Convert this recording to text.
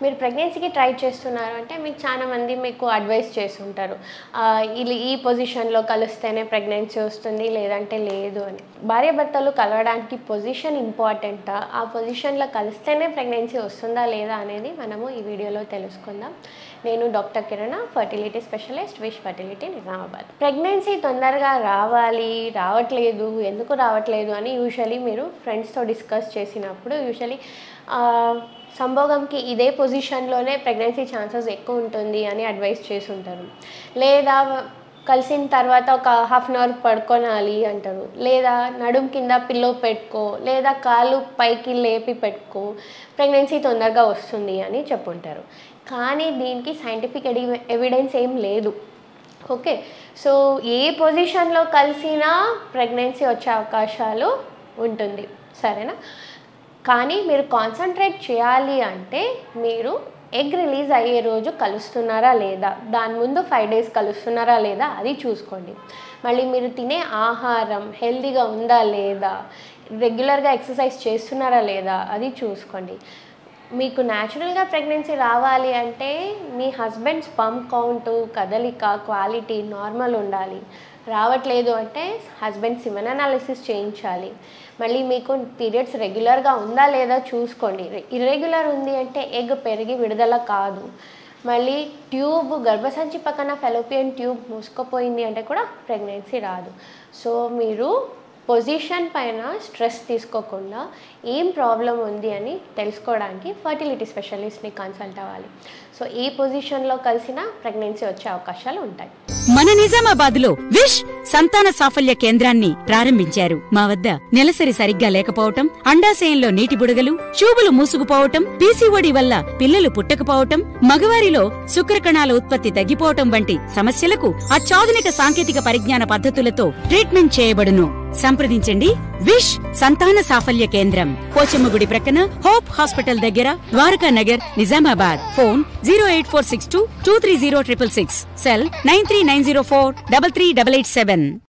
మీరు ప్రెగ్నెన్సీకి ట్రై చేస్తున్నారు అంటే మీకు చాలా మంది మీకు అడ్వైస్ చేస్తుంటారు, ఈ పొజిషన్లో కలిస్తేనే ప్రెగ్నెన్సీ వస్తుంది లేదంటే లేదు అని. భార్యాభర్తలు కలవడానికి పొజిషన్ ఇంపార్టెంటా, ఆ పొజిషన్లో కలిస్తేనే ప్రెగ్నెన్సీ వస్తుందా లేదా అనేది మనము ఈ వీడియోలో తెలుసుకుందాం. నేను doctor Kirana, fertility specialist, wish fertility, Nizamabad. Pregnancy తొందరగా రావట్లేదు, ఎందుకు రావట్లేదు అని యూజువలీ మీరు ఫ్రెండ్స్తో డిస్కస్ చేసినప్పుడు యూజువలీ సంభోగంకి ఇదే పొజిషన్లోనే ప్రెగ్నెన్సీ ఛాన్సెస్ ఎక్కువ ఉంటుంది అని అడ్వైస్ చేసి ఉంటారు. లేదా కలిసిన తర్వాత ఒక హాఫ్ అన్ అవర్ పడుకోనాలి అంటారు, లేదా నడుం కింద పిల్లో పెట్టుకో, లేదా కాళ్ళు పైకి లేపి పెట్టుకో, ప్రెగ్నెన్సీ తొందరగా వస్తుంది అని చెప్పుంటారు. కానీ దీనికి సైంటిఫిక్ ఎవిడెన్స్ ఏం లేదు. ఓకే, సో ఏ పొజిషన్లో కలిసినా ప్రెగ్నెన్సీ వచ్చే అవకాశాలు ఉంటుంది, సరేనా? కానీ మీరు కాన్సన్ట్రేట్ చేయాలి అంటే మీరు ఎగ్ రిలీజ్ అయ్యే రోజు కలుస్తున్నారా లేదా, దాని ముందు 5 days కలుస్తున్నారా లేదా అది చూసుకోండి. మళ్ళీ మీరు తినే ఆహారం హెల్తీగా ఉందా లేదా, రెగ్యులర్గా ఎక్సర్సైజ్ చేస్తున్నారా లేదా అది చూసుకోండి. మీకు న్యాచురల్గా ప్రెగ్నెన్సీ రావాలి అంటే మీ హస్బెండ్ స్పర్మ్ కౌంట్, కదలిక, క్వాలిటీ నార్మల్ ఉండాలి. రావట్లేదు అంటే హస్బెండ్ సిమెన్ అనాలిసిస్ చేయించాలి. మళ్ళీ మీకు పీరియడ్స్ రెగ్యులర్గా ఉందా లేదా చూసుకోండి. ఇర్రెగ్యులర్ ఉంది అంటే ఎగ్ పెరిగి విడుదల కాదు. మళ్ళీ ట్యూబ్, గర్భసంచి పక్కన ఫెలోపియన్ ట్యూబ్ మూసుకుపోయింది అంటే కూడా ప్రెగ్నెన్సీ రాదు. సో మీరు పొజిషన్ పైన స్ట్రెస్ తీసుకోకుండా ఏం ప్రాబ్లం ఉంది అని తెలుసుకోవడానికి ఫర్టిలిటీ స్పెషలిస్ట్ని కన్సల్ట్ అవ్వాలి. సో ఏ పొజిషన్లో కలిసినా ప్రెగ్నెన్సీ వచ్చే అవకాశాలు ఉంటాయి. మన నిజామాబాద్లో విష్ సంతాన సాఫల్య కేంద్రాన్ని ప్రారంభించారు. మా వద్ద నెలసరి సరిగ్గా లేకపోవటం, అండాశయంలో నీటి బుడగలు, ట్యూబులు మూసుకుపోవటం, పీసీఓడి వల్ల పిల్లలు పుట్టకపోవటం, మగవారిలో శుక్రకణాల ఉత్పత్తి తగ్గిపోవటం వంటి సమస్యలకు అత్యాధునిక సాంకేతిక పరిజ్ఞాన పద్ధతులతో ట్రీట్మెంట్ చేయబడును. సంప్రదించండి విష్ సంతాన సాఫల్య కేంద్రం, పోచమ్మగుడి ప్రక్కన, హోప్ హాస్పిటల్ దగ్గర, ద్వారకా నగర్, నిజామాబాద్. Phone 08462230666, cell 9390433887.